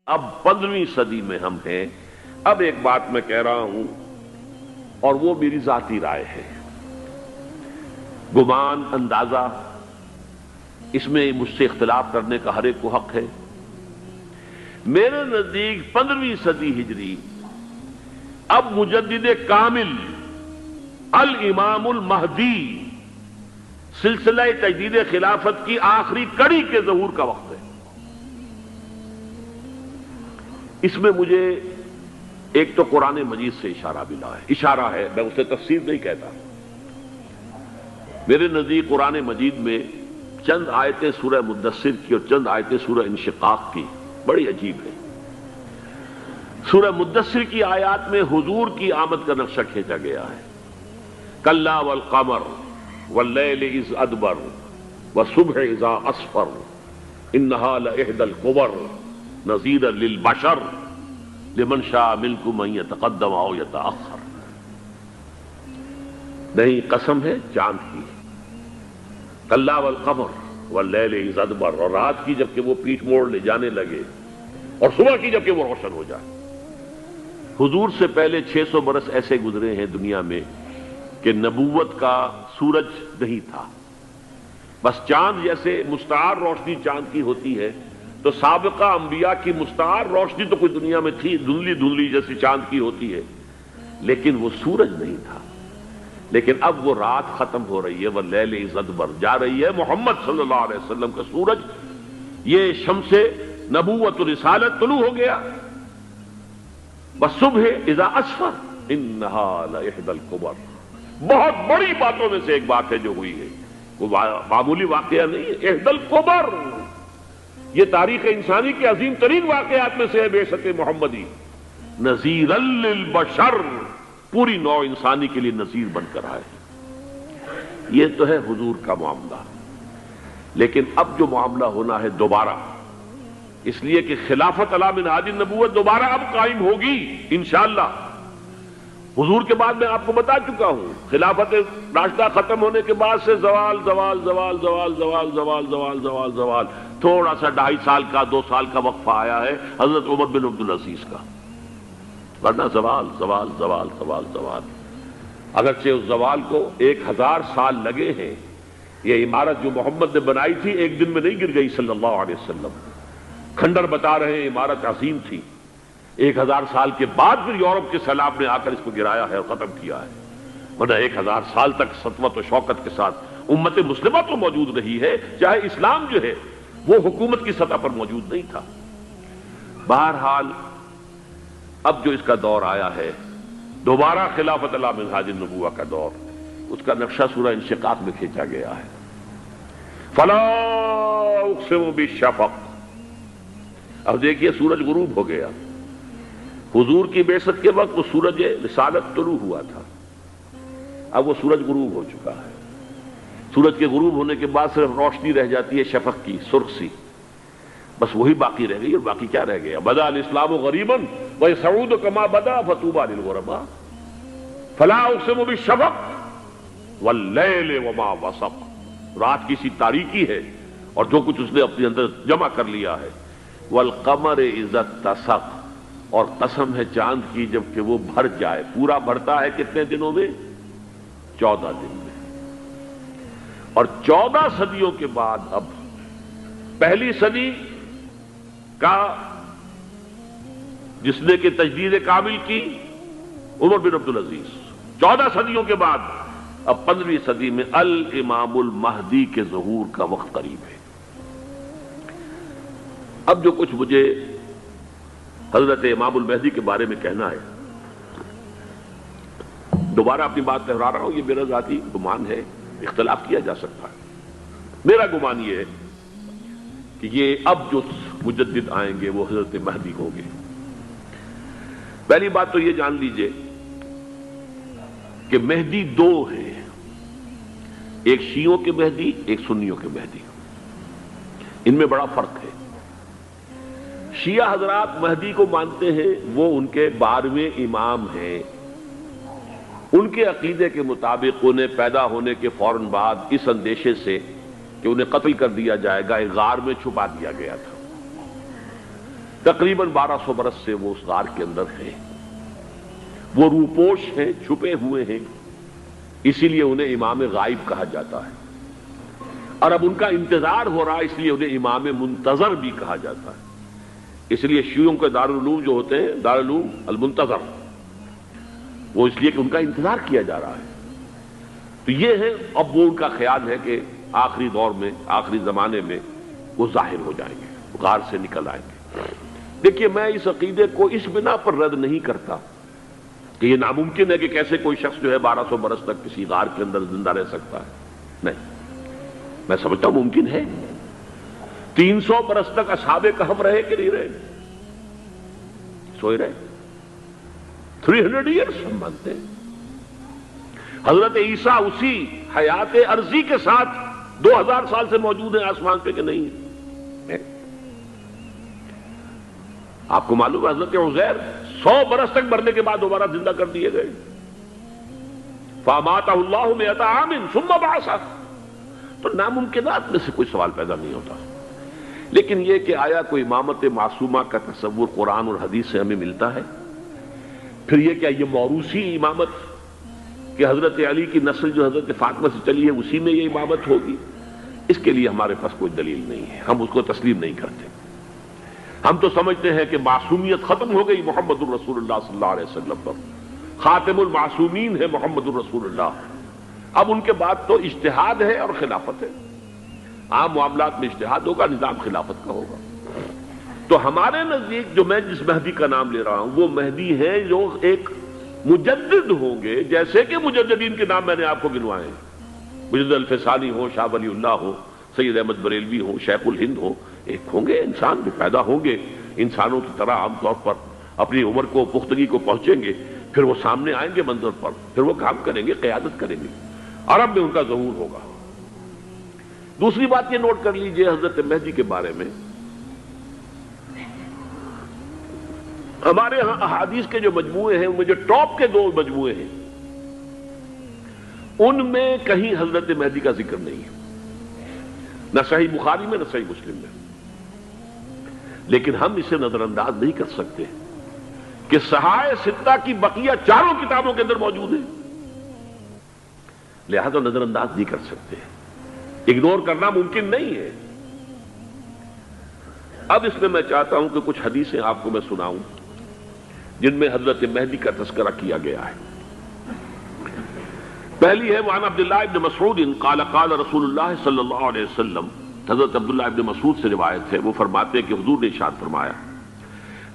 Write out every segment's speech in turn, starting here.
اب 15ویں صدی میں ہم ہیں۔ اب ایک بات میں کہہ رہا ہوں اور وہ میری ذاتی رائے ہے، گمان، اندازہ، اس میں مجھ سے اختلاف کرنے کا ہر ایک کو حق ہے۔ میرے نزدیک 15ویں صدی ہجری اب مجدد کامل الامام المہدی سلسلہ تجدید خلافت کی آخری کڑی کے ظہور کا وقت ہے۔ اس میں مجھے ایک تو قرآن مجید سے اشارہ ملا ہے، اشارہ ہے، میں اسے تفسیر نہیں کہتا۔ میرے نزدیک قرآن مجید میں چند آیتیں سورہ مدثر کی اور چند آیتیں سورہ انشقاق کی بڑی عجیب ہے۔ سورہ مدثر کی آیات میں حضور کی آمد کا نقشہ کھینچا گیا ہے، کلا والقمر واللیل اذ ادبر والصبح اذا اسفر انہا لإحدی الکبر نذیرا للبشر لمن شاء منکم ان یتقدم او یتأخر۔ نہیں، قسم ہے چاند کی، کلا والقمر واللیل اذ ادبر، اور رات کی جبکہ وہ پیٹھ موڑ لے جانے لگے، اور صبح کی جبکہ وہ روشن ہو جائے۔ حضور سے پہلے 600 برس ایسے گزرے ہیں دنیا میں کہ نبوت کا سورج نہیں تھا، بس چاند جیسے مستعار روشنی چاند کی ہوتی ہے، تو سابقہ انبیاء کی مستعار روشنی تو کوئی دنیا میں تھی، دھندلی دھندلی جیسی چاند کی ہوتی ہے، لیکن وہ سورج نہیں تھا۔ لیکن اب وہ رات ختم ہو رہی ہے، واللیل اذ ادبر، جا رہی ہے محمد صلی اللہ علیہ وسلم کا سورج، یہ شمس نبوت و رسالت طلوع ہو گیا۔ والصبح اذا اسفر انہا لإحدی الکبر، بہت بڑی باتوں میں سے ایک بات ہے جو ہوئی ہے، وہ معمولی واقعہ نہیں ہے، احدی الکبر، یہ تاریخ انسانی کے عظیم ترین واقعات میں سے ہے بعثت محمدی، نذیرا للبشر، پوری نوع انسانی کے لیے نذیر بن کر آئے۔ یہ تو ہے حضور کا معاملہ، لیکن اب جو معاملہ ہونا ہے دوبارہ، اس لیے کہ خلافت علی منہاج النبوت دوبارہ اب قائم ہوگی انشاءاللہ۔ حضور کے بعد میں آپ کو بتا چکا ہوں، خلافت راشدہ ختم ہونے کے بعد سے زوال زوال زوال زوال زوال زوال زوال زوال زوال، تھوڑا سا 2.5 سال کا 2 سال کا وقفہ آیا ہے حضرت عمر بن عبدالعزیز کا، ورنہ زوال زوال زوال زوال زوال۔ اگرچہ اس زوال کو 1000 سال لگے ہیں، یہ عمارت جو محمد نے بنائی تھی ایک دن میں نہیں گر گئی صلی اللہ علیہ وسلم، کھنڈر بتا رہے ہیں عمارت عظیم تھی، 1000 سال کے بعد پھر یورپ کے سیلاب نے آ کر اس کو گرایا ہے اور ختم کیا ہے، ورنہ 1000 سال تک سطوت و شوکت کے ساتھ امت مسلمہ تو موجود رہی ہے، چاہے اسلام جو ہے وہ حکومت کی سطح پر موجود نہیں تھا۔ بہرحال اب جو اس کا دور آیا ہے دوبارہ خلافت علی منہاج النبوہ کا دور، اس کا نقشہ سورہ انشقاق میں کھینچا گیا ہے۔ فلا اقسم بالشفق، اب دیکھیے سورج غروب ہو گیا، حضور کی بعثت کے وقت وہ سورج رسالت طلوع ہوا تھا، اب وہ سورج غروب ہو چکا ہے۔ سورج کے غروب ہونے کے بعد صرف روشنی رہ جاتی ہے شفق کی، سرخ سی، بس وہی باقی رہ گئی، اور باقی کیا رہ گیا؟ بدا الاسلام غریبا ویسعود کما بدا فطوبی للغرباء، فلا اقسم بالشفق واللیل وما وسق، رات کی سی تاریکی ہے اور جو کچھ اس نے اپنے اندر جمع کر لیا ہے، والقمر اذا اتسق، اور قسم ہے چاند کی جبکہ وہ بھر جائے، پورا بھرتا ہے کتنے دنوں میں؟ 14 دن میں۔ اور 14 صدیوں کے بعد اب پہلی صدی کا جس نے کہ تجدید کامل کی عمر بن عبدالعزیز، 14 صدیوں کے بعد اب 15ویں صدی میں الامام المہدی کے ظہور کا وقت قریب ہے۔ اب جو کچھ مجھے حضرت امام المہدی کے بارے میں کہنا ہے، دوبارہ اپنی بات دہرا رہا ہوں، یہ میرا ذاتی گمان ہے، اختلاف کیا جا سکتا ہے۔ میرا گمان یہ ہے کہ یہ اب جو مجدد آئیں گے وہ حضرت مہدی ہوں گے۔ پہلی بات تو یہ جان لیجئے کہ مہدی 2 ہیں، ایک شیعوں کے مہدی، ایک سنیوں کے مہدی، ان میں بڑا فرق ہے۔ شیعہ حضرات مہدی کو مانتے ہیں، وہ ان کے 12ویں امام ہیں، ان کے عقیدے کے مطابق انہیں پیدا ہونے کے فوراً بعد اس اندیشے سے کہ انہیں قتل کر دیا جائے گا ایک غار میں چھپا دیا گیا تھا۔ تقریباً 1200 برس سے وہ اس غار کے اندر ہیں، وہ روپوش ہیں، چھپے ہوئے ہیں، اسی لیے انہیں امام غائب کہا جاتا ہے، اور اب ان کا انتظار ہو رہا ہے، اس لیے انہیں امام منتظر بھی کہا جاتا ہے۔ اس لیے شیعوں کے دارالعلوم جو ہوتے ہیں دارالعلوم المنتظر، وہ اس لیے کہ ان کا انتظار کیا جا رہا ہے۔ تو یہ ہے، اب وہ ان کا خیال ہے کہ آخری دور میں، آخری زمانے میں وہ ظاہر ہو جائیں گے، غار سے نکل آئیں گے۔ دیکھیے، میں اس عقیدے کو اس بنا پر رد نہیں کرتا کہ یہ ناممکن ہے کہ کیسے کوئی شخص جو ہے 1200 برس تک کسی غار کے اندر زندہ رہ سکتا ہے، نہیں، میں سمجھتا ہوں ممکن ہے۔ 300 برس تک اصحاب کہف رہے کہ نہیں رہے؟ سوئے رہے۔ 300 ایئرس ہم مانتے ہیں۔ حضرت عیسیٰ اسی حیات عرضی کے ساتھ 2000 سال سے موجود ہیں آسمان پہ کہ نہیں ہے؟ آپ کو معلوم ہے حضرت عزیر 100 برس تک مرنے کے بعد دوبارہ زندہ کر دیے گئے۔ فَأَمَاتَهُ اللَّهُ مِئَةَ عَامٍ ثُمَّ بَعَثَهُ۔ تو ناممکنات میں سے کوئی سوال پیدا نہیں ہوتا، لیکن یہ کہ آیا کوئی امامت معصومہ کا تصور قرآن اور حدیث سے ہمیں ملتا ہے؟ پھر یہ کیا یہ موروثی امامت کہ حضرت علی کی نسل جو حضرت فاطمہ سے چلی ہے اسی میں یہ امامت ہوگی؟ اس کے لیے ہمارے پاس کوئی دلیل نہیں ہے، ہم اس کو تسلیم نہیں کرتے۔ ہم تو سمجھتے ہیں کہ معصومیت ختم ہو گئی محمد الرسول اللہ صلی اللہ علیہ وسلم پر، خاتم المعصومین ہے محمد الرسول اللہ۔ اب ان کے بعد تو اجتہاد ہے اور خلافت ہے، عام معاملات میں اجتہاد ہوگا، نظام خلافت کا ہوگا۔ تو ہمارے نزدیک جو میں جس مہدی کا نام لے رہا ہوں وہ مہدی ہے جو ایک مجدد ہوں گے، جیسے کہ مجددین کے نام میں نے آپ کو گنوائے ہیں، مجدد الفسانی ہو، شاہ ولی اللہ ہو، سید احمد بریلوی ہو، شیخ الہند ہو، ایک ہوں گے انسان جو پیدا ہوں گے انسانوں کی طرح، عام طور پر اپنی عمر کو، پختگی کو پہنچیں گے، پھر وہ سامنے آئیں گے منظر پر، پھر وہ کام کریں گے، قیادت کریں گے، عرب میں ان کا ظہور ہوگا۔ دوسری بات یہ نوٹ کر لیجئے حضرت مہدی کے بارے میں، ہمارے ہاں احادیث کے جو مجموعے ہیں ان میں جو ٹاپ کے 2 مجموعے ہیں ان میں کہیں حضرت مہدی کا ذکر نہیں ہے، نہ صحیح بخاری میں نہ صحیح مسلم میں، لیکن ہم اسے نظر انداز نہیں کر سکتے کہ صحائح ستہ کی بقیہ 4 کتابوں کے اندر موجود ہیں، لہذا نظر انداز نہیں کر سکتے، اگنور کرنا ممکن نہیں ہے۔ اب اس میں چاہتا ہوں کہ کچھ حدیثیں آپ کو میں سناؤں جن میں حضرت مہدی کا تذکرہ کیا گیا ہے۔ پہلی ہے وعن عبداللہ ابن مسعود قال قال رسول اللہ صلی اللہ علیہ وسلم، حضرت عبداللہ ابن مسعود سے روایت ہے، وہ فرماتے ہیں کہ حضور نے ارشاد فرمایا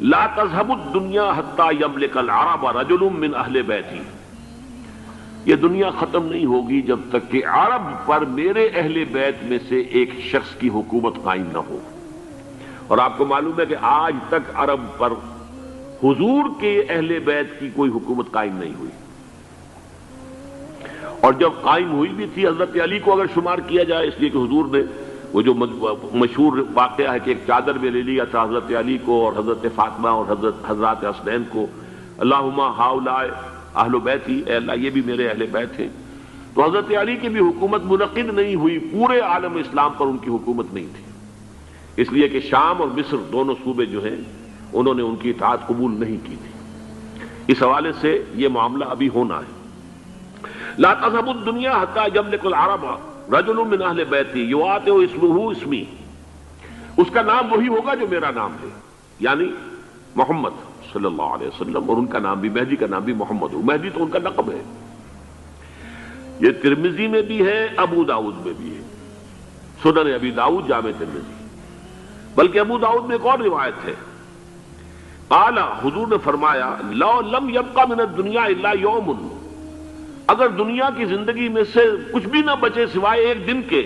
لا تذهب الدنيا حتى يملك العرب رجل من اہل بیتی، یہ دنیا ختم نہیں ہوگی جب تک کہ عرب پر میرے اہل بیت میں سے ایک شخص کی حکومت قائم نہ ہو۔ اور آپ کو معلوم ہے کہ آج تک عرب پر حضور کے اہل بیت کی کوئی حکومت قائم نہیں ہوئی، اور جب قائم ہوئی بھی تھی حضرت علی کو اگر شمار کیا جائے، اس لیے کہ حضور نے وہ جو مشہور واقعہ ہے کہ ایک چادر میں لے لیا تھا حضرت علی کو اور حضرت فاطمہ اور حضرات حسنین کو، اللہم ہؤلاء اہل بیتی، اے اللہ یہ بھی میرے اہل بیت ہیں، تو حضرت علی کی بھی حکومت منعقد نہیں ہوئی، پورے عالم اسلام پر ان کی حکومت نہیں تھی، اس لیے کہ شام اور مصر دونوں صوبے جو ہیں انہوں نے ان کی اطاعت قبول نہیں کی تھی۔ اس حوالے سے یہ معاملہ ابھی ہونا ہے۔ لا تذهب الدنيا حتى يملك العرب رجل من اہل بیتی یواطئ اسمہ اسمی، اس کا نام وہی ہوگا جو میرا نام ہے، یعنی محمد صلی اللہ علیہ وسلم، اور ان کا نام بھی، مہدی کا نام بھی محمد ہو، مہدی تو ان کا لقب ہے۔ یہ ترمذی میں بھی ہے، ابو داؤد میں بھی ہے، سنن ابی داؤد، جامع ترمذی، بلکہ ابو داؤد میں ایک اور روایت ہے، قال، حضور نے فرمایا لو لم يبقى من الدنيا الا يوم، اگر دنیا کی زندگی میں سے کچھ بھی نہ بچے سوائے ایک دن کے،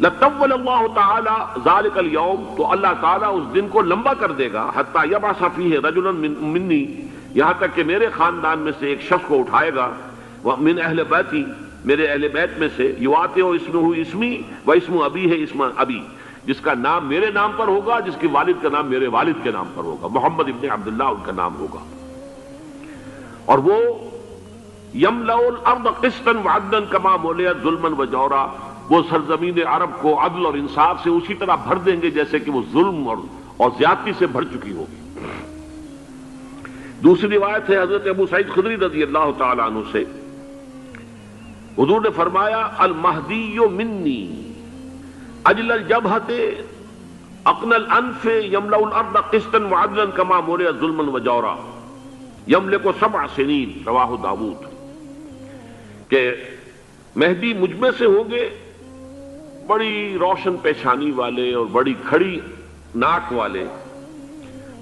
لطول اللہ تعالی ذلك اليوم، تو اللہ تعالیٰ اس دن کو لمبا کر دے گا، حتی یبعث فیہ رجلا منی، یہاں تک کہ میرے خاندان میں سے ایک شخص کو اٹھائے گا، من اہل بیتی، میرے اہل بیت میں سے، یواطئ اسمہ اسمی و اسم ابی ہے اسم ابی، جس کا نام میرے نام پر ہوگا، جس کے والد کا نام میرے والد کے نام پر ہوگا، محمد ابن عبداللہ ان کا نام ہوگا، اور وہ یملأ الارض قسطا وعدلا کما ملئت ظلما وجورا، وہ سرزمین عرب کو عدل اور انصاف سے اسی طرح بھر دیں گے جیسے کہ وہ ظلم اور زیادتی سے بھر چکی ہوگی۔ دوسری روایت ہے حضرت ابو سعید خدری رضی اللہ تعالی عنہ سے، حضور نے فرمایا المہدی منی اجل الجبہۃ اقن الانف یملأ الارض قسطا وعدلا کما ملئ ظلما وجورا یملک 7 سنین، رواہ داؤد، کہ مہدی مجھ میں سے ہوں گے بڑی روشن پیشانی والے اور بڑی کھڑی ناک والے،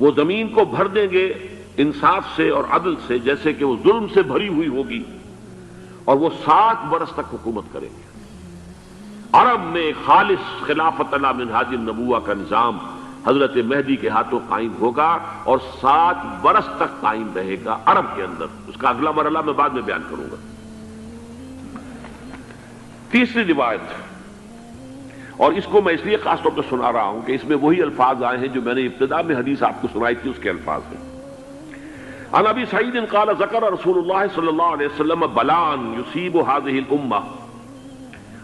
وہ زمین کو بھر دیں گے انصاف سے اور عدل سے، جیسے کہ وہ ظلم سے بھری ہوئی ہوگی، اور وہ 7 برس تک حکومت کریں گے۔ عرب میں خالص خلافت علی منہاج النبوہ کا نظام حضرت مہدی کے ہاتھوں قائم ہوگا اور 7 برس تک قائم رہے گا عرب کے اندر۔ اس کا اگلا مرحلہ میں بعد میں بیان کروں گا۔ تیسری روایت، اور اس کو میں اس لیے خاص طور پہ سنا رہا ہوں کہ اس میں وہی الفاظ آئے ہیں جو میں نے ابتدا میں حدیث آپ کو سنائی تھی، اس کے الفاظ ہیں۔ عن ابی سعید قال ذکر رسول اللہ صلی اللہ علیہ وسلم بلان یصیب هذه الامہ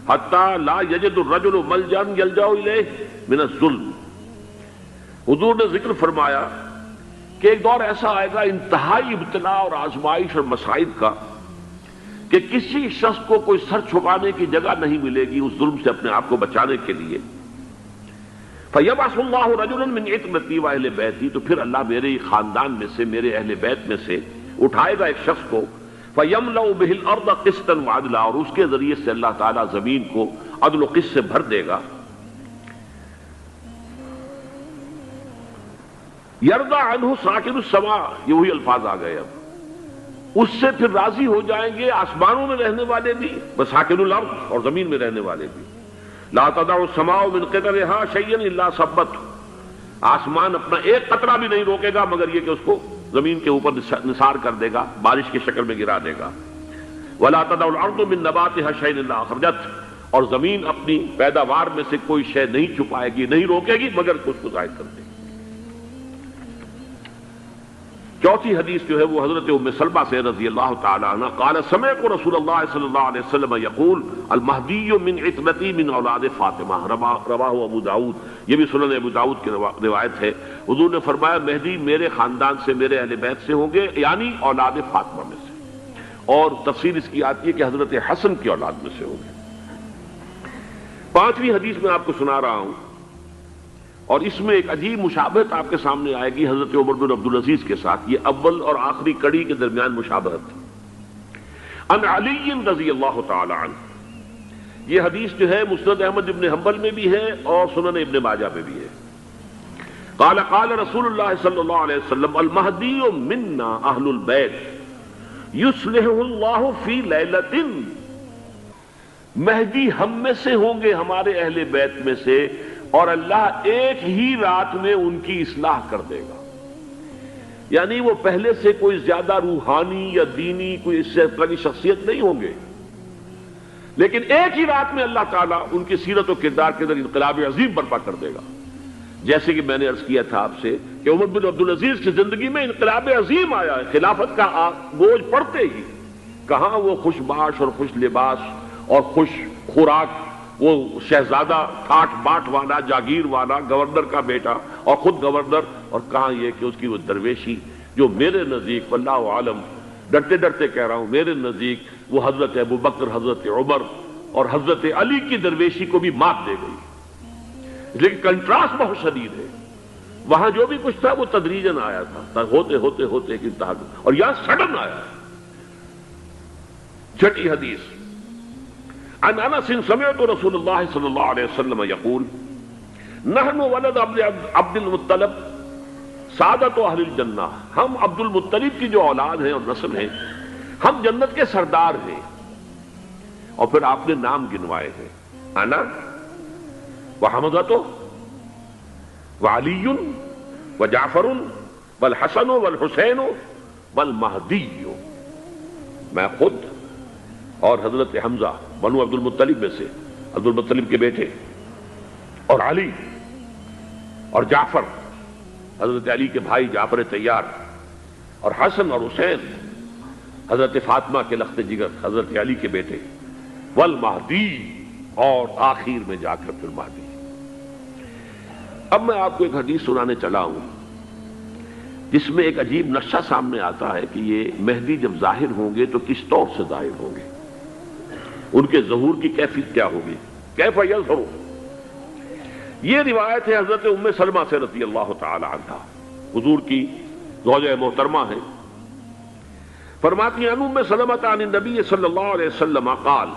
حتی لا یجد الرجل ملجا یلجا الیہ من الظلم۔ حضور نے ذکر فرمایا کہ ایک دور ایسا آئے گا انتہائی ابتلا اور آزمائش اور مصائب کا کہ کسی شخص کو کوئی سر چھپانے کی جگہ نہیں ملے گی اس ظلم سے اپنے آپ کو بچانے کے لیے۔ فَيَبْعَثُ اللَّهُ رَجُلًا مِنْ عِتْرَتِي وَأَهْلِ بَيْتِي، تو پھر اللہ میرے خاندان میں سے، میرے اہل بیت میں سے اٹھائے گا ایک شخص کو، فَيَمْلَأُ بِهِ الْأَرْضَ قِسْطًا وَعَدْلًا، اور اس کے ذریعے سے اللہ تعالیٰ زمین کو عدل و قسط سے بھر دے گا۔ يَرْضَى عَنْهُ سَاكِنُ السَّمَاءِ، یہ وہی الفاظ آ گئے۔ اب اس سے پھر راضی ہو جائیں گے آسمانوں میں رہنے والے بھی، وساکن الارض، اور زمین میں رہنے والے بھی۔ لا تدع السماء من قطرها شيئا الا ثبته، آسمان اپنا ایک قطرہ بھی نہیں روکے گا مگر یہ کہ اس کو زمین کے اوپر نثار کر دے گا، بارش کی شکل میں گرا دے گا۔ ولا تدع الارض من نباتها شيئا الا اخرجته، اور زمین اپنی پیداوار میں سے کوئی شے نہیں چھپائے گی، نہیں روکے گی مگر اس کو ظاہر کر دے گی۔ چوتھی حدیث جو ہے وہ حضرت ام سلمہ سے رضی اللہ تعالی عنہ قال سمعت رسول اللہ صلی اللہ علیہ وسلم یقول المہدی من عترتی من اولاد فاطمہ، رواہ ابو داؤد، یہ بھی سنن ابو داؤد کی روایت ہے۔ حضور نے فرمایا مہدی میرے خاندان سے، میرے اہل بیت سے ہوں گے، یعنی اولاد فاطمہ میں سے، اور تفسیر اس کی آتی ہے کہ حضرت حسن کی اولاد میں سے ہوں گے۔ پانچویں حدیث میں آپ کو سنا رہا ہوں، اور اس میں ایک عجیب مشابہت آپ کے سامنے آئے گی حضرت عمر بن عبدالعزیز کے ساتھ، یہ اول اور آخری کڑی کے درمیان مشابہت۔ عن علی رضی اللہ تعالی عنہ، یہ حدیث جو ہے مسند احمد ابن حنبل میں بھی ہے اور سنن ابن ماجہ میں بھی ہے۔ قال قال رسول اللہ صلی اللہ علیہ وسلم المہدی منا اہل البیت یصلح اللہ فی لیلۃ، مہدی ہم میں سے ہوں گے، ہمارے اہل بیت میں سے، اور اللہ ایک ہی رات میں ان کی اصلاح کر دے گا۔ یعنی وہ پہلے سے کوئی زیادہ روحانی یا دینی کوئی اس سے طرح کی شخصیت نہیں ہوں گے، لیکن ایک ہی رات میں اللہ تعالیٰ ان کی سیرت و کردار کے اندر انقلاب عظیم برپا کر دے گا۔ جیسے کہ میں نے عرض کیا تھا آپ سے کہ عمر بن عبدالعزیز کی زندگی میں انقلاب عظیم آیا ہے، خلافت کا بوجھ پڑتے ہی کہاں وہ خوش باش اور خوش لباس اور خوش خوراک، وہ شہزادہ ٹھاٹ باٹ والا، جاگیر والا، گورنر کا بیٹا اور خود گورنر، اور کہاں یہ کہ اس کی وہ درویشی جو میرے نزدیک واللہ عالم، ڈرتے ڈرتے کہہ رہا ہوں، میرے نزدیک وہ حضرت ابو بکر، حضرت عمر اور حضرت علی کی درویشی کو بھی مات دے گئی۔ لیکن کنٹراسٹ بہت شدید ہے، وہاں جو بھی کچھ تھا وہ تدریجاً آیا تھا، ہوتے ہوتے ہوتے ایک انتہا، اور یہاں سڈن آیا۔ چھٹی حدیث، عن انس سمعت رسول اللہ صلی اللہ علیہ وسلم یقول نحن ولد عبد المطلب سعادت اہل الجنہ، ہم عبد المطلب کی جو اولاد ہیں اور نسل ہیں، ہم جنت کے سردار ہیں۔ اور پھر آپ نے نام گنوائے ہیں، انا وحمزۃ وعلی وجعفر والحسن والحسین والمہدی، میں خود اور حضرت حمزہ بنو عبد المطلب میں سے، عبد المطلب کے بیٹے، اور علی اور جعفر حضرت علی کے بھائی جعفر طیار، اور حسن اور حسین حضرت فاطمہ کے لخت جگر حضرت علی کے بیٹے، والمہدی، اور آخر میں جا کر پھر مہدی۔ اب میں آپ کو ایک حدیث سنانے چلا ہوں جس میں ایک عجیب نقشہ سامنے آتا ہے کہ یہ مہدی جب ظاہر ہوں گے تو کس طور سے ظاہر ہوں گے، ان کے ظہور کی کیفیت کیا ہوگی، کیف یظہر۔ یہ روایت ہے حضرت ام سلمہ سے رضی اللہ تعالی عنہا، حضور کی زوجہ محترمہ ہے، فرماتی ہیں ام سلمہ عن النبی صلی اللہ علیہ وسلم قال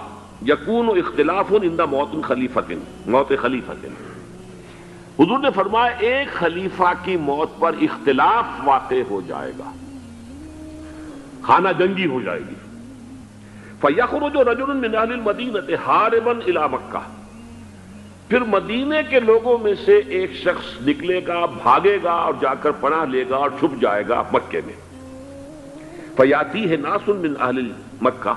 یکون اختلاف عند موت خلیفۃ، موت خلیفۃ، حضور نے فرمایا ایک خلیفہ کی موت پر اختلاف واقع ہو جائے گا، خانہ جنگی ہو جائے گی۔ فَيَخْرُجُ رَجُلٌ مِّنْ أَهْلِ الْمَدِينَةِ حَارِبًا إِلَىٰ مکہ، پھر مدینے کے لوگوں میں سے ایک شخص نکلے گا، بھاگے گا اور جا کر پناہ لے گا اور چھپ جائے گا مکے میں۔ فَيَأْتِيهِ نَاسٌ مِّنْ أَهْلِ مکہ،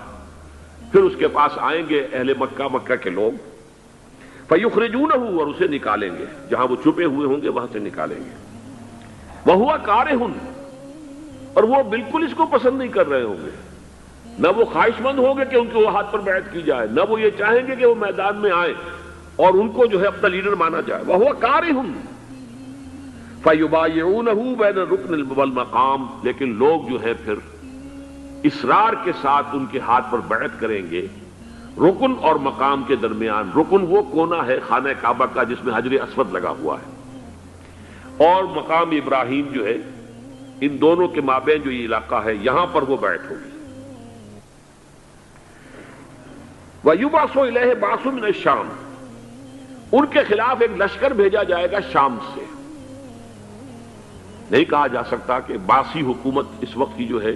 پھر اس کے پاس آئیں گے اہل مکہ، مکہ کے لوگ، فَيُخْرِجُونَهُ، اور اسے نکالیں گے، جہاں وہ چھپے ہوئے ہوں گے وہاں سے نکالیں گے، وَهُوَ كَارِهٌ، اور وہ بالکل اس کو پسند نہیں کر رہے ہوں گے، نہ وہ خواہش مند ہوں گے کہ ان کے ہاتھ پر بیعت کی جائے، نہ وہ یہ چاہیں گے کہ وہ میدان میں آئیں اور ان کو جو ہے اپنا لیڈر مانا جائے، وَهُوَ كَارِهٌ فَيُبَايِعُونَهُ بَيْنَ الرُّكْنِ وَالْمَقَامِ، لیکن لوگ جو ہے پھر اصرار کے ساتھ ان کے ہاتھ پر بیعت کریں گے رکن اور مقام کے درمیان۔ رکن وہ کونا ہے خانہ کعبہ کا جس میں حجر اسود لگا ہوا ہے، اور مقام ابراہیم جو ہے، ان دونوں کے مابین جو یہ علاقہ ہے یہاں پر وہ بیعت ہوگی۔ وَيُبْعَثُ إِلَيْهِ بَعْثٌ مِّنَ الشَّامِ، ان کے خلاف ایک لشکر بھیجا جائے گا شام سے۔ نہیں کہا جا سکتا کہ باسی حکومت اس وقت کی جو ہے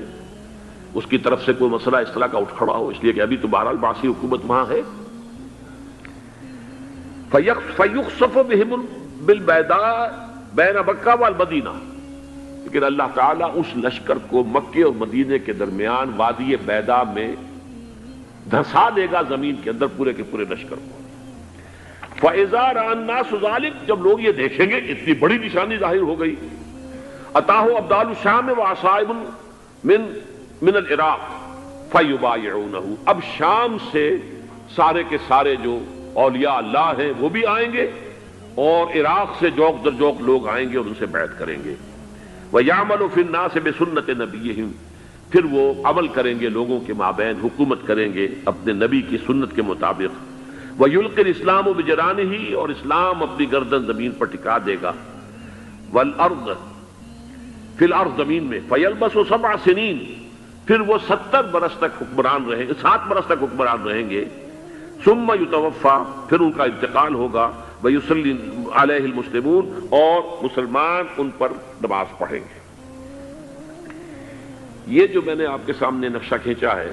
اس کی طرف سے کوئی مسئلہ اس طرح کا اٹھ کھڑا ہو، اس لیے کہ ابھی تو بہرحال باسی حکومت وہاں ہے۔ فَيُخْسَفُ بِهِمْ بِالْبَيْضَاءِ بَيْنَ مَكَّةَ وَالْمَدِينَةِ، لیکن اللہ تعالیٰ اس لشکر کو مکے اور مدینے کے درمیان وادی بیضاء میں دھسا دے گا، زمین کے اندر پورے کے پورے لشکر کو۔ فَإِذَا رَأَى النَّاسُ ذَلِكَ، جب لوگ یہ دیکھیں گے اتنی بڑی نشانی ظاہر ہو گئی، أَتَاهُ أَبْدَالُ الشَّامِ وَعَصَائِبٌ من العراق فَيُبَايِعُونَهُ، اب شام سے سارے کے سارے جو اولیاء اللہ ہیں وہ بھی آئیں گے، اور عراق سے جوق در جوق لوگ آئیں گے اور ان سے بیعت کریں گے۔ وَيَعْمَلُ فِي النَّاسِ بِسُنَّةِ نَبِيِّهِمْ، پھر وہ عمل کریں گے لوگوں کے مابین، حکومت کریں گے اپنے نبی کی سنت کے مطابق۔ وَيُلْقِي الْإِسْلَامُ بِجَرَانِهِ، اور اسلام اپنی گردن زمین پر ٹکا دے گا۔ وَالْأَرْضَ فِي الْأَرْضِ، زمین میں۔ فَيَلْبَسُ 7 سنین، پھر وہ 70 برس تک حکمران رہیں گے، 7 برس تک حکمران رہیں گے۔ ثم یتوفا، پھر ان کا انتقال ہوگا۔ ویصلی علیہ المسلمون، اور مسلمان ان پر نماز پڑھیں گے۔ یہ جو میں نے آپ کے سامنے نقشہ کھینچا ہے،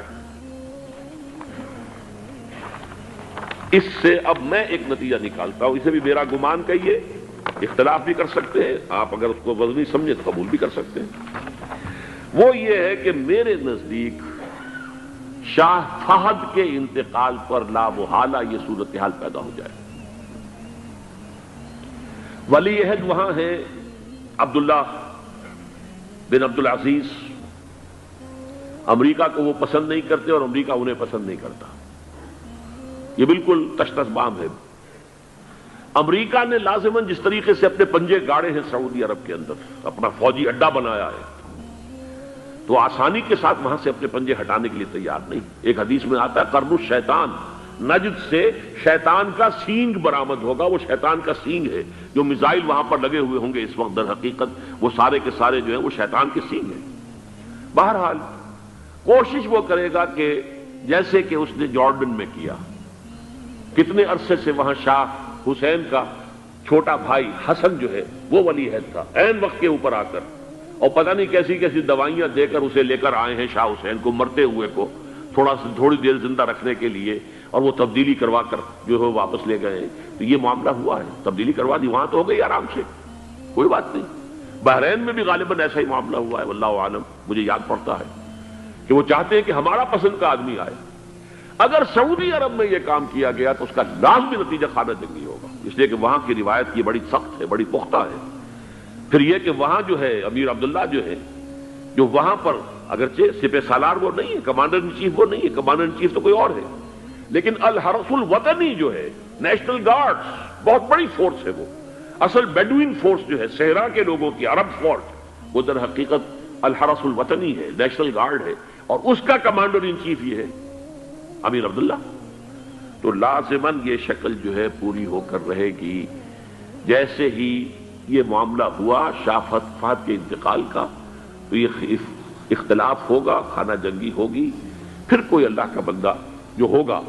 اس سے اب میں ایک نتیجہ نکالتا ہوں، اسے بھی میرا گمان کہیے، اختلاف بھی کر سکتے ہیں آپ، اگر اس کو وزنی سمجھے تو قبول بھی کر سکتے ہیں۔ وہ یہ ہے کہ میرے نزدیک شاہ فہد کے انتقال پر لا محالہ یہ صورتحال پیدا ہو جائے۔ ولی عہد وہاں ہے عبداللہ بن عبدالعزیز، امریکہ کو وہ پسند نہیں کرتے اور امریکہ انہیں پسند نہیں کرتا، یہ بالکل تش تش بام ہے۔ امریکہ نے لازماً جس طریقے سے اپنے پنجے گاڑے ہیں سعودی عرب کے اندر، اپنا فوجی اڈا بنایا ہے، تو آسانی کے ساتھ وہاں سے اپنے پنجے ہٹانے کے لیے تیار نہیں۔ ایک حدیث میں آتا ہے قرن الشیطان، نجد سے شیطان کا سینگ برآمد ہوگا، وہ شیطان کا سینگ ہے، جو میزائل وہاں پر لگے ہوئے ہوں گے اس وقت، در حقیقت وہ سارے کے سارے جو ہیں وہ شیطان کے سینگ ہیں۔ بہرحال کوشش وہ کرے گا کہ جیسے کہ اس نے جارڈن میں کیا، کتنے عرصے سے وہاں شاہ حسین کا چھوٹا بھائی حسن جو ہے وہ ولی عہد تھا، عین وقت کے اوپر آ کر، اور پتہ نہیں کیسی کیسی دوائیاں دے کر اسے لے کر آئے ہیں شاہ حسین کو، مرتے ہوئے کو تھوڑی دیر زندہ رکھنے کے لیے، اور وہ تبدیلی کروا کر جو ہے واپس لے گئے ہیں۔ تو یہ معاملہ ہوا ہے، تبدیلی کروا دی، وہاں تو ہو گئی آرام سے، کوئی بات نہیں۔ بحرین میں بھی غالباً ایسا ہی معاملہ ہوا ہے، واللہ عالم، مجھے یاد پڑتا ہے کہ وہ چاہتے ہیں کہ ہمارا پسند کا آدمی آئے۔ اگر سعودی عرب میں یہ کام کیا گیا تو اس کا لازمی نتیجہ خانہ جنگی ہوگا، اس لیے کہ وہاں کی روایت یہ بڑی سخت ہے، بڑی پختہ ہے۔ پھر یہ کہ وہاں جو ہے امیر عبداللہ جو ہے، جو وہاں پر اگرچہ سپہ سالار وہ نہیں ہے، کمانڈر ان چیف وہ نہیں ہے، کمانڈر ان چیف تو کوئی اور ہے، لیکن الحرس الوطنی جو ہے، نیشنل گارڈز، بہت بڑی فورس ہے وہ، اصل بیڈوین فورس جو ہے صحرا کے لوگوں کی عرب فورس، وہ در حقیقت الحرس الوطنی ہے، نیشنل گارڈ ہے، اور اس کا کمانڈر ان چیف یہ ہے امیر عبداللہ. تو لازماً یہ شکل جو ہے پوری ہو کر رہے گی. جیسے ہی یہ معاملہ ہوا شاہ فہد کے انتقال کا تو یہ اختلاف ہوگا، خانہ جنگی ہوگی، پھر کوئی اللہ کا بندہ جو ہوگا.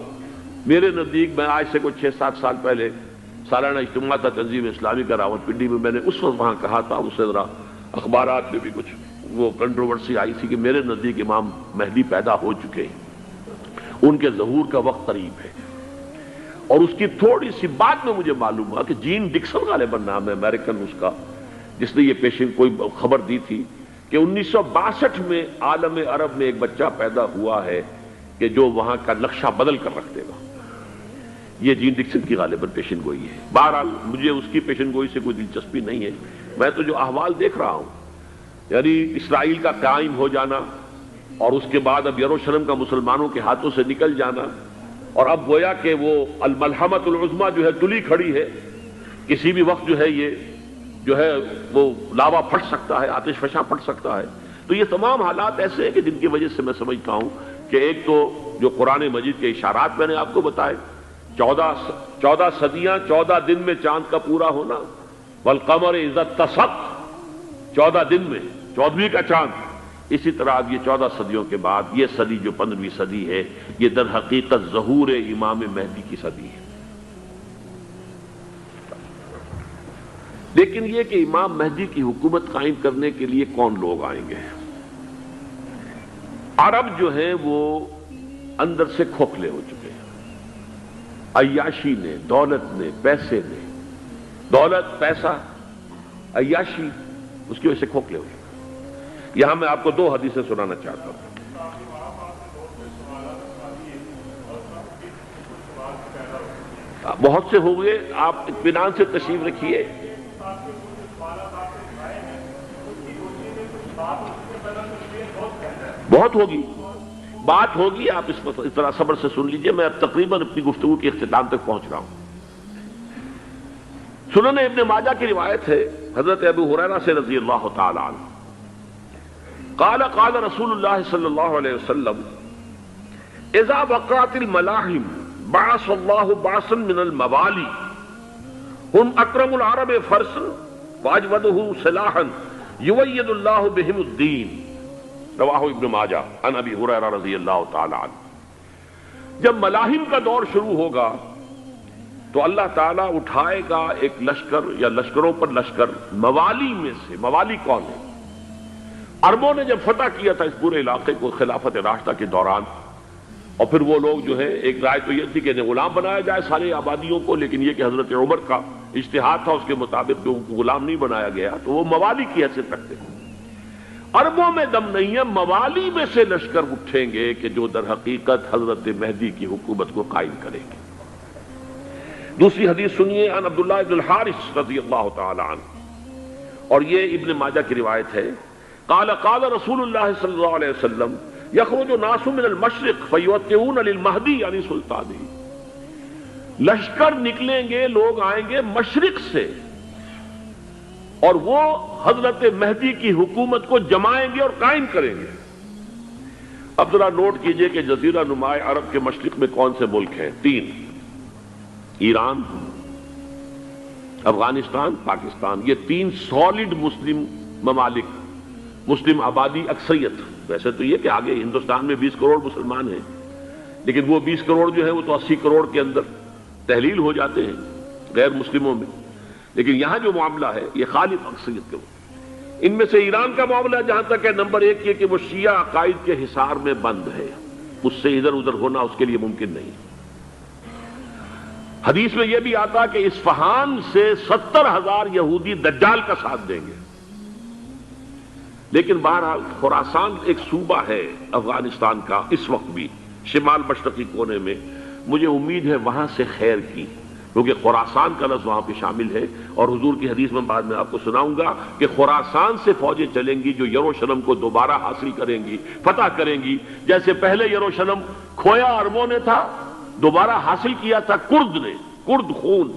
میرے نزدیک، میں آج سے کوئی 6-7 سال پہلے سالانہ اجتماع تھا تنظیم اسلامی کا راولپنڈی میں، میں نے اس وقت وہاں کہا تھا، اس سے ذرا اخبارات میں بھی کچھ وہ کنٹروورسی آئی تھی کہ میرے نزدیک امام مہدی پیدا ہو چکے ہیں، ان کے ظہور کا وقت قریب ہے. اور اس کی تھوڑی سی بعد میں مجھے معلوم ہوا کہ جین ڈکسن غالباً نام ہے امریکن اس کا، جس نے یہ پیشن کوئی خبر دی تھی کہ 1962 میں عالم عرب میں ایک بچہ پیدا ہوا ہے کہ جو وہاں کا نقشہ بدل کر رکھ دے گا. یہ جین ڈکسن کی غالباً پیشن گوئی ہے. بہرحال مجھے اس کی پیشن گوئی سے کوئی دلچسپی نہیں ہے. میں تو جو احوال دیکھ رہا ہوں، یعنی اسرائیل کا قائم ہو جانا اور اس کے بعد اب یروشلم کا مسلمانوں کے ہاتھوں سے نکل جانا، اور اب گویا کہ وہ الملحمۃ العظمیٰ جو ہے تلی کھڑی ہے، کسی بھی وقت جو ہے یہ جو ہے وہ لاوا پھٹ سکتا ہے، آتش فشاں پھٹ سکتا ہے. تو یہ تمام حالات ایسے ہیں کہ جن کی وجہ سے میں سمجھتا ہوں کہ ایک تو جو قرآن مجید کے اشارات میں نے آپ کو بتائے، 14 صدیاں 14 دن میں چاند کا پورا ہونا، والقمر اذا اتسق، 14 دن میں 14ویں کا چاند. اسی طرح اب یہ 14 صدیوں کے بعد یہ صدی جو 15ویں صدی ہے، یہ در حقیقت ظہور امام مہدی کی صدی ہے. لیکن یہ کہ امام مہدی کی حکومت قائم کرنے کے لیے کون لوگ آئیں گے؟ عرب جو ہیں وہ اندر سے کھوکھلے ہو چکے ہیں. عیاشی نے، دولت نے، پیسے نے، دولت، پیسہ، عیاشی، اس کی وجہ سے کھوکھلے ہو چکے ہیں. یہاں میں آپ کو 2 حدیثیں سنانا چاہتا ہوں. بہت سے ہو گئے، آپ اطمینان سے تشریف رکھیے. بہت ہوگی، بات ہوگی، آپ اس طرح صبر سے سن لیجئے. میں اب تقریباً اپنی گفتگو کے اختتام تک پہنچ رہا ہوں. سنن ابن ماجہ کی روایت ہے حضرت ابو ہریرہ سے رضی اللہ تعالی عنہ، قال رسول اللہ صلی اللہ علیہ وسلم اذا وقعت الملاحم بعث اللہ بعثا من الموالی هم اکرم العرب فرسا واجودہ سلاحا یوید اللہ بہم الدین. رواہ ابن ماجہ عن ابی ہریرہ رضی اللہ تعالی عنہ. جب ملاحم کا دور شروع ہوگا تو اللہ تعالیٰ اٹھائے گا ایک لشکر یا لشکروں پر لشکر موالی میں سے. موالی کون ہے؟ عربوں نے جب فتح کیا تھا اس پورے علاقے کو خلافت راشدہ کے دوران، اور پھر وہ لوگ جو ہے، ایک رائے تو یہ تھی کہ انہیں غلام بنایا جائے سارے آبادیوں کو، لیکن یہ کہ حضرت عمر کا اجتہاد تھا اس کے مطابق کہ ان کو غلام نہیں بنایا گیا، تو وہ موالی کی حیثیت رکھتے ہیں. عربوں میں دم نہیں ہے، موالی میں سے لشکر اٹھیں گے کہ جو در حقیقت حضرت مہدی کی حکومت کو قائم کریں گے. دوسری حدیث سنیے عن عبداللہ ابن الحارث رضی اللہ تعالی عنہ، اور یہ ابن ماجہ کی روایت ہے. قال رسول اللہ صلی اللہ علیہ وسلم یخرج ناس من المشرق فیوطئون للمہدی یعنی سلطانی. لشکر نکلیں گے، لوگ آئیں گے مشرق سے، اور وہ حضرت مہدی کی حکومت کو جمائیں گے اور قائم کریں گے. اب ذرا نوٹ کیجئے کہ جزیرہ نماء عرب کے مشرق میں کون سے ملک ہیں؟ 3: ایران، افغانستان، پاکستان. یہ 3 سالڈ مسلم ممالک، مسلم آبادی اکثریت. ویسے تو یہ کہ آگے ہندوستان میں 20 کروڑ مسلمان ہیں، لیکن وہ 20 کروڑ جو ہے وہ تو 80 کروڑ کے اندر تحلیل ہو جاتے ہیں غیر مسلموں میں. لیکن یہاں جو معاملہ ہے یہ خالص اکثریت کے. ان میں سے ایران کا معاملہ جہاں تک ہے، نمبر 1 یہ کہ وہ شیعہ عقائد کے حصار میں بند ہے، اس سے ادھر ادھر ہونا اس کے لیے ممکن نہیں. حدیث میں یہ بھی آتا کہ اصفہان سے 70,000 یہودی دجال کا ساتھ دیں گے. لیکن بہرحال خراسان ایک صوبہ ہے افغانستان کا اس وقت بھی شمال مشرقی کونے میں، مجھے امید ہے وہاں سے خیر کی، کیونکہ خراسان کا لفظ وہاں پہ شامل ہے. اور حضور کی حدیث میں بعد میں آپ کو سناؤں گا کہ خراسان سے فوجیں چلیں گی جو یروشلم کو دوبارہ حاصل کریں گی، فتح کریں گی. جیسے پہلے یروشلم کھویا عربوں نے تھا، دوبارہ حاصل کیا تھا کرد نے، کرد خون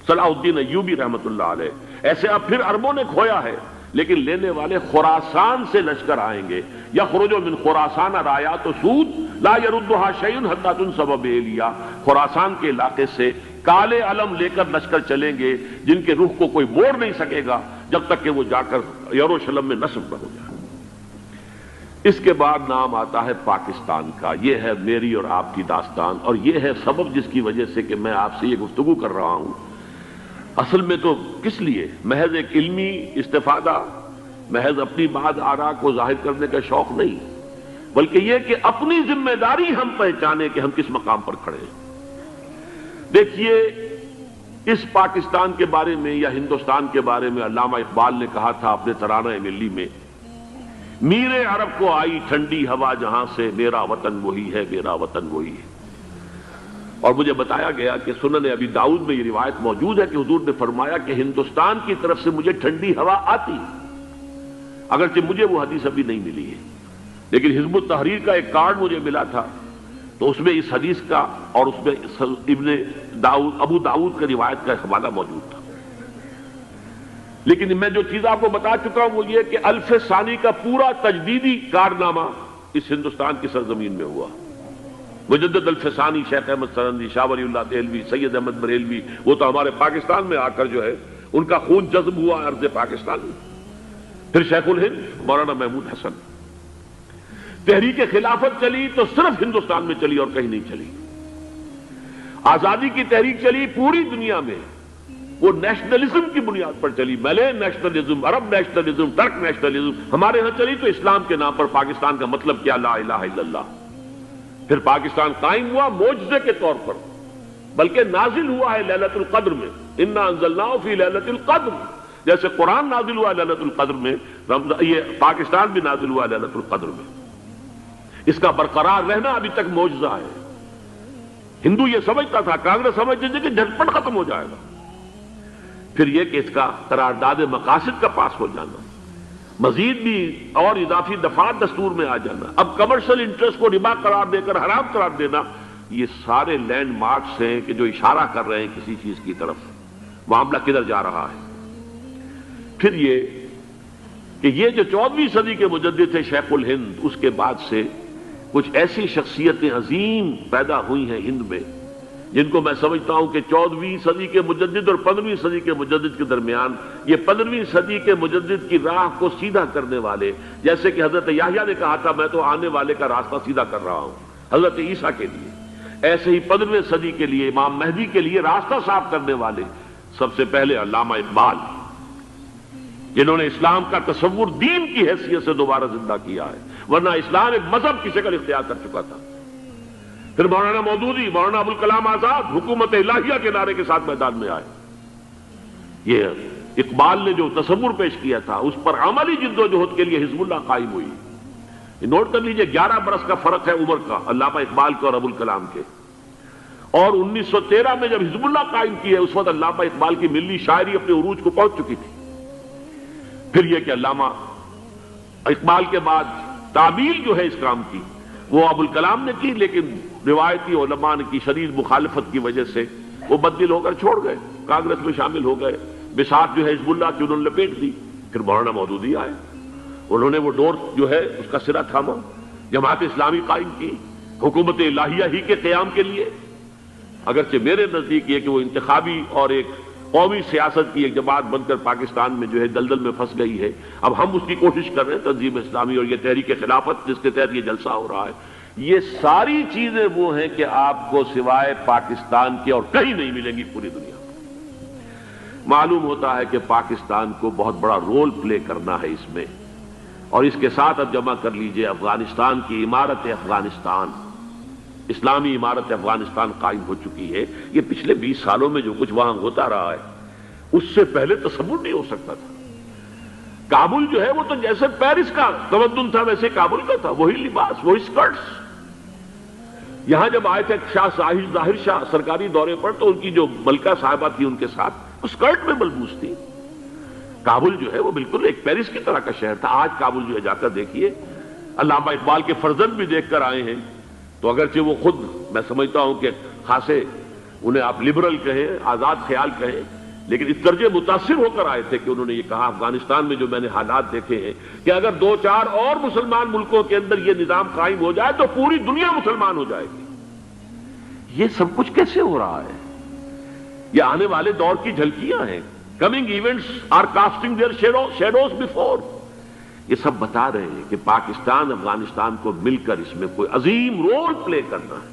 صلاح الدین ایوبی رحمت اللہ علیہ. ایسے اب پھر عربوں نے کھویا ہے، لیکن لینے والے خراسان سے لشکر آئیں گے. یخرج من خراسان رایات سود لا يردها شیء حتی تنصب بإیلیا. خراسان کے علاقے سے کالے علم لے کر لشکر چلیں گے جن کے رخ کو کوئی موڑ نہیں سکے گا جب تک کہ وہ جا کر یروشلم میں نصب نہ ہو جائے. اس کے بعد نام آتا ہے پاکستان کا. یہ ہے میری اور آپ کی داستان، اور یہ ہے سبب جس کی وجہ سے کہ میں آپ سے یہ گفتگو کر رہا ہوں. اصل میں تو کس لیے؟ محض ایک علمی استفادہ، محض اپنی بعض آراء کو ظاہر کرنے کا شوق نہیں، بلکہ یہ کہ اپنی ذمہ داری ہم پہچانے کہ ہم کس مقام پر کھڑے ہیں. دیکھیے، اس پاکستان کے بارے میں یا ہندوستان کے بارے میں علامہ اقبال نے کہا تھا اپنے ترانہ ملی میں، میرے عرب کو آئی ٹھنڈی ہوا جہاں سے، میرا وطن وہی ہے، میرا وطن وہی ہے. اور مجھے بتایا گیا کہ سنن ابی داؤد میں یہ روایت موجود ہے کہ حضور نے فرمایا کہ ہندوستان کی طرف سے مجھے ٹھنڈی ہوا آتی، اگرچہ مجھے وہ حدیث ابھی نہیں ملی ہے، لیکن حزب التحریر کا ایک کارڈ مجھے ملا تھا، تو اس میں اس حدیث کا اور اس میں ابو داؤد کا روایت کا حوالہ موجود تھا. لیکن میں جو چیز آپ کو بتا چکا ہوں وہ یہ کہ الف ثانی کا پورا تجدیدی کارنامہ اس ہندوستان کی سرزمین میں ہوا. مجدد الف ثانی شیخ احمد سرندی، شاہ ولی اللہ دہلوی، سید احمد بریلوی، وہ تو ہمارے پاکستان میں آ کر جو ہے ان کا خون جذب ہوا ارض پاکستان میں. پھر شیخ الہند مولانا محمود حسن. تحریک خلافت چلی تو صرف ہندوستان میں چلی اور کہیں نہیں چلی. آزادی کی تحریک چلی پوری دنیا میں، وہ نیشنلزم کی بنیاد پر چلی، ملے نیشنلزم، عرب نیشنلزم، ترک نیشنلزم. ہمارے ہاں چلی تو اسلام کے نام پر پاکستان کا مطلب کیا؟ لا الہ الا اللہ. پھر پاکستان قائم ہوا معجزے کے طور پر، بلکہ نازل ہوا ہے لیلۃ القدر میں. انا انزلناہ فی لیلۃ القدر، جیسے قرآن نازل ہوا لیلۃ القدر میں، یہ پاکستان بھی نازل ہوا لیلۃ القدر میں. اس کا برقرار رہنا ابھی تک معجزہ ہے. ہندو یہ سمجھتا تھا، کانگریس سمجھتی تھی کہ جھٹپٹ ختم ہو جائے گا. پھر یہ کہ اس کا قرارداد مقاصد کا پاس ہو جانا، مزید بھی اور اضافی دفعات دستور میں آ جانا، اب کمرشل انٹرسٹ کو ربا قرار دے کر حرام قرار دینا، یہ سارے لینڈ مارکس ہیں کہ جو اشارہ کر رہے ہیں کسی چیز کی طرف. معاملہ کدھر جا رہا ہے؟ پھر یہ کہ یہ جو 14ویں صدی کے مجدد تھے شیخ الہند، اس کے بعد سے کچھ ایسی شخصیتیں عظیم پیدا ہوئی ہیں ہند میں جن کو میں سمجھتا ہوں کہ 14ویں صدی کے مجدد اور 15ویں صدی کے مجدد کے درمیان، یہ 15ویں صدی کے مجدد کی راہ کو سیدھا کرنے والے، جیسے کہ حضرت یحییٰ نے کہا تھا میں تو آنے والے کا راستہ سیدھا کر رہا ہوں حضرت عیسیٰ کے لیے، ایسے ہی 15ویں صدی کے لیے امام مہدی کے لیے راستہ صاف کرنے والے سب سے پہلے علامہ اقبال، جنہوں نے اسلام کا تصور دین کی حیثیت سے دوبارہ زندہ کیا ہے، ورنہ اسلام ایک مذہب کی شکل اختیار کر چکا تھا. پھر مولانا مودودی، مولانا ابوالکلام آزاد حکومت الہیہ کے نعرے کے ساتھ میدان میں آئے. یہ اقبال نے جو تصور پیش کیا تھا اس پر عملی جد و جہد کے لیے حزب اللہ قائم ہوئی. نوٹ کر لیجئے 11 برس کا فرق ہے عمر کا علامہ اقبال کے اور ابوالکلام کے. اور 1913 میں جب حزب اللہ قائم کی ہے اس وقت علامہ اقبال کی ملی شاعری اپنے عروج کو پہنچ چکی تھی. پھر یہ کہ علامہ اقبال کے بعد تعبیل جو ہے اس کام کی وہ ابوالکلام نے کی، لیکن روایتی علماء کی شدید مخالفت کی وجہ سے وہ بددل ہو کر چھوڑ گئے، کانگریس میں شامل ہو گئے، بساط جو ہے حزب اللہ کی انہوں نے لپیٹ دی. پھر مولانا مودودی آئے، انہوں نے وہ ڈور جو ہے اس کا سرا تھاما، جماعت اسلامی قائم کی حکومت الہیہ ہی کے قیام کے لیے. اگرچہ میرے نزدیک یہ کہ وہ انتخابی اور ایک قومی سیاست کی ایک جماعت بن کر پاکستان میں جو ہے دلدل میں پھنس گئی ہے، اب ہم اس کی کوشش کر رہے ہیں تنظیم اسلامی اور یہ تحریک خلافت جس کے تحت یہ جلسہ ہو رہا ہے. یہ ساری چیزیں وہ ہیں کہ آپ کو سوائے پاکستان کے اور کہیں نہیں ملیں گی پوری دنیا میں. معلوم ہوتا ہے کہ پاکستان کو بہت بڑا رول پلے کرنا ہے اس میں، اور اس کے ساتھ اب جمع کر لیجئے افغانستان کی عمارت افغانستان، اسلامی عمارت افغانستان قائم ہو چکی ہے. یہ پچھلے 20 سالوں میں جو کچھ وہاں ہوتا رہا ہے اس سے پہلے تصور نہیں ہو سکتا تھا. کابل جو ہے وہ تو جیسے پیرس کا تمدن تھا ویسے کابل کا تھا، وہی لباس، وہی سکرٹس. یہاں جب آئے تھے شاہ ظاہر شاہ سرکاری دورے پر تو ان کی جو ملکہ صاحبہ تھی ان کے ساتھ وہ سکرٹ میں ملبوس تھی. کابل جو ہے وہ بالکل ایک پیرس کی طرح کا شہر تھا. آج کابل جو ہے جا کر دیکھیے، علامہ اقبال کے فرزند بھی دیکھ کر آئے ہیں، تو اگرچہ وہ خود میں سمجھتا ہوں کہ خاصے انہیں آپ لبرل کہیں، آزاد خیال کہیں، لیکن اس درجے متاثر ہو کر آئے تھے کہ انہوں نے یہ کہا افغانستان میں جو میں نے حالات دیکھے ہیں کہ اگر 2-4 اور مسلمان ملکوں کے اندر یہ نظام قائم ہو جائے تو پوری دنیا مسلمان ہو جائے گی۔ یہ سب کچھ کیسے ہو رہا ہے؟ یہ آنے والے دور کی جھلکیاں ہیں۔ Coming events are casting their shadows before. یہ سب بتا رہے ہیں کہ پاکستان افغانستان کو مل کر اس میں کوئی عظیم رول پلے کرنا ہے۔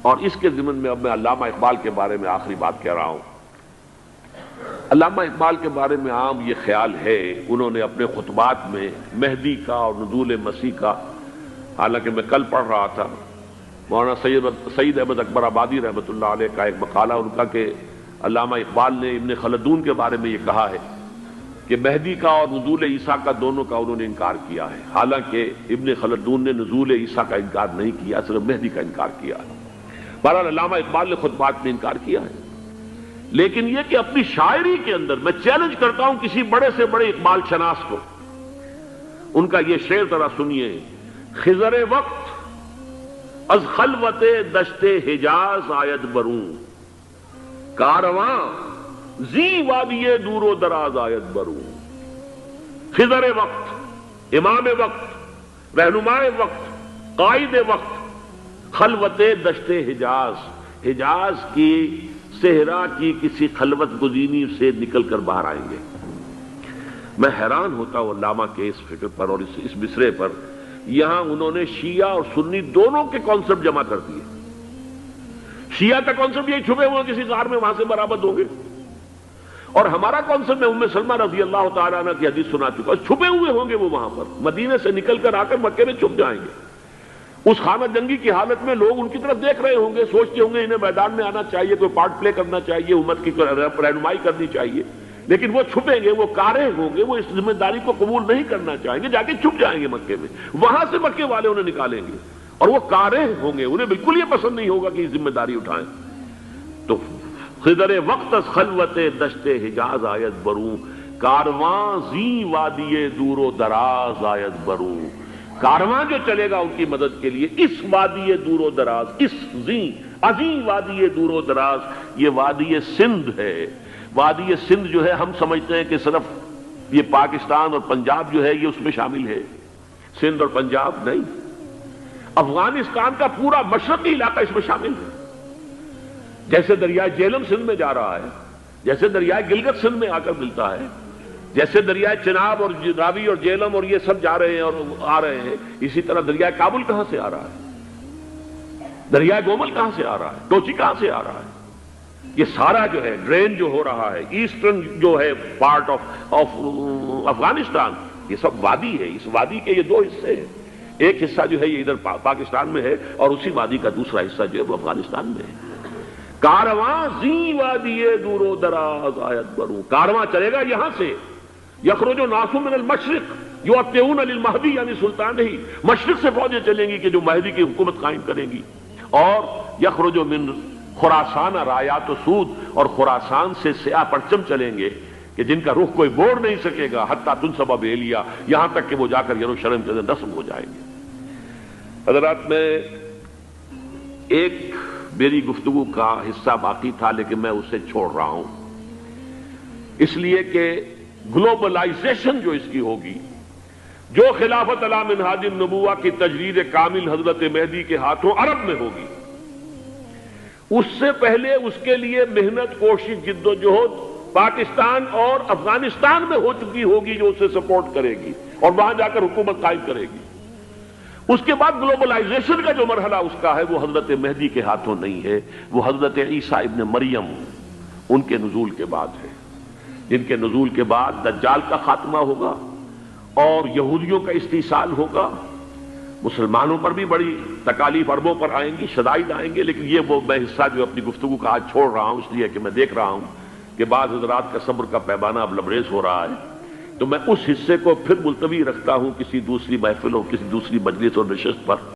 اور اس کے ضمن میں اب میں علامہ اقبال کے بارے میں آخری بات کہہ رہا ہوں۔ علامہ اقبال کے بارے میں عام یہ خیال ہے، انہوں نے اپنے خطبات میں مہدی کا اور نزول مسیح کا، حالانکہ میں کل پڑھ رہا تھا مولانا سید احمد اکبر آبادی رحمۃ اللہ علیہ کا ایک مقالہ ان کا کہ علامہ اقبال نے ابن خلدون کے بارے میں یہ کہا ہے کہ مہدی کا اور نزول عیسیٰ کا دونوں کا انہوں نے انکار کیا ہے، حالانکہ ابن خلدون نے نزول عیسیٰ کا انکار نہیں کیا، صرف مہدی کا انکار کیا ہے۔ بہرحال علامہ اقبال نے خطبات میں انکار کیا ہے، لیکن یہ کہ اپنی شاعری کے اندر میں چیلنج کرتا ہوں کسی بڑے سے بڑے اقبال شناس کو، ان کا یہ شعر ذرا سنیے: خضر وقت از خلوت دشت حجاز آید بروں، کارواں زی وادی دور و دراز آید بروں۔ خضر وقت، امام وقت، رہنمائے وقت، قائد وقت، خلوت دشت حجاز، حجاز کی صحرا کی کسی خلوت گزینی سے نکل کر باہر آئیں گے۔ میں حیران ہوتا ہوں علامہ کے اس فکر پر اور اس مصرے پر۔ یہاں انہوں نے شیعہ اور سنی دونوں کے کانسیپٹ جمع کر دیے۔ شیعہ کا کانسیپٹ یہ چھپے ہوئے کسی غار میں وہاں سے برآمد ہوں گے، اور ہمارا کانسیپٹ میں ام سلمہ رضی اللہ تعالیٰ عنہ کی حدیث سنا چکا، چھپے ہوئے ہوں گے وہ وہاں پر، مدینے سے نکل کر آ کر مکے میں چھپ جائیں گے۔ اس خانہ جنگی کی حالت میں لوگ ان کی طرف دیکھ رہے ہوں گے، سوچتے ہوں گے انہیں میدان میں آنا چاہیے، کوئی پارٹ پلے کرنا چاہیے، امت کی رہنمائی کرنی چاہیے، لیکن وہ چھپیں گے، وہ کارے ہوں گے، وہ اس ذمہ داری کو قبول نہیں کرنا چاہیں گے، جا کے چھپ جائیں گے مکے میں، وہاں سے مکے والے انہیں نکالیں گے، اور وہ کارے ہوں گے، انہیں بالکل یہ پسند نہیں ہوگا کہ یہ ذمہ داری اٹھائیں۔ تو خضر وقت از خلوت دشت حجاز آید بروں، کارواں زی وادی دور و دراز آید بروں۔ کارواں جو چلے گا ان کی مدد کے لیے اس وادی دور و دراز، اس عظیم وادی دور و دراز، یہ وادی سندھ ہے۔ وادی سندھ جو ہے ہم سمجھتے ہیں کہ صرف یہ پاکستان اور پنجاب جو ہے یہ اس میں شامل ہے، سندھ اور پنجاب نہیں، افغانستان کا پورا مشرقی علاقہ اس میں شامل ہے۔ جیسے دریائے جیلم سندھ میں جا رہا ہے، جیسے دریائے گلگت سندھ میں آ کر ملتا ہے، جیسے دریائے چناب اور راوی اور جیلم اور یہ سب جا رہے ہیں اور آ رہے ہیں، اسی طرح دریائے کابل کہاں سے آ رہا ہے، دریائے گومل کہاں سے آ رہا ہے، ٹوچی کہاں سے آ رہا ہے، یہ سارا جو ہے ڈرین جو ہو رہا ہے، ایسٹرن جو ہے پارٹ آف افغانستان، یہ سب وادی ہے۔ اس وادی کے یہ دو حصے ہیں، ایک حصہ جو ہے یہ ادھر پاکستان میں ہے، اور اسی وادی کا دوسرا حصہ جو ہے وہ افغانستان میں ہے۔ کارواں زی وادی دور و دراز آید بروں، کارواں چلے گا یہاں سے، یخرج ناس من المشرق یؤتون للمہدی، یعنی سلطان ہی مشرق سے فوجیں چلیں گی کہ جو مہدی کی حکومت قائم کریں گی، اور یخرج من خراسان رایات و سود، اور خراسان سے سیاہ پرچم چلیں گے کہ جن کا رخ کوئی موڑ نہیں سکے گا، حتیٰ تنصب بیلیا، یہاں تک کہ وہ جا کر یروشلم کے اندر نصب ہو جائیں گے۔ حضرات، میں ایک میری گفتگو کا حصہ باقی تھا لیکن میں اسے چھوڑ رہا ہوں، اس لیے کہ گلوبلائزیشن جو اس کی ہوگی، جو خلافت علی منہاج النبوہ کی تجرید کامل حضرت مہدی کے ہاتھوں عرب میں ہوگی، اس سے پہلے اس کے لیے محنت، کوشش، جد و جہد پاکستان اور افغانستان میں ہو چکی ہوگی جو اسے سپورٹ کرے گی اور وہاں جا کر حکومت قائم کرے گی۔ اس کے بعد گلوبلائزیشن کا جو مرحلہ اس کا ہے وہ حضرت مہدی کے ہاتھوں نہیں ہے، وہ حضرت عیسیٰ ابن مریم ان کے نزول کے بعد ہے، جن کے نزول کے بعد دجال کا خاتمہ ہوگا اور یہودیوں کا استحصال ہوگا، مسلمانوں پر بھی بڑی تکالیف عربوں پر آئیں گی، شدائد آئیں گے، لیکن یہ وہ میں حصہ جو اپنی گفتگو کا آج چھوڑ رہا ہوں اس لیے کہ میں دیکھ رہا ہوں کہ بعض حضرات کا صبر کا پیمانہ اب لبریز ہو رہا ہے، تو میں اس حصے کو پھر ملتوی رکھتا ہوں کسی دوسری محفل اور کسی دوسری مجلس اور نشست پر۔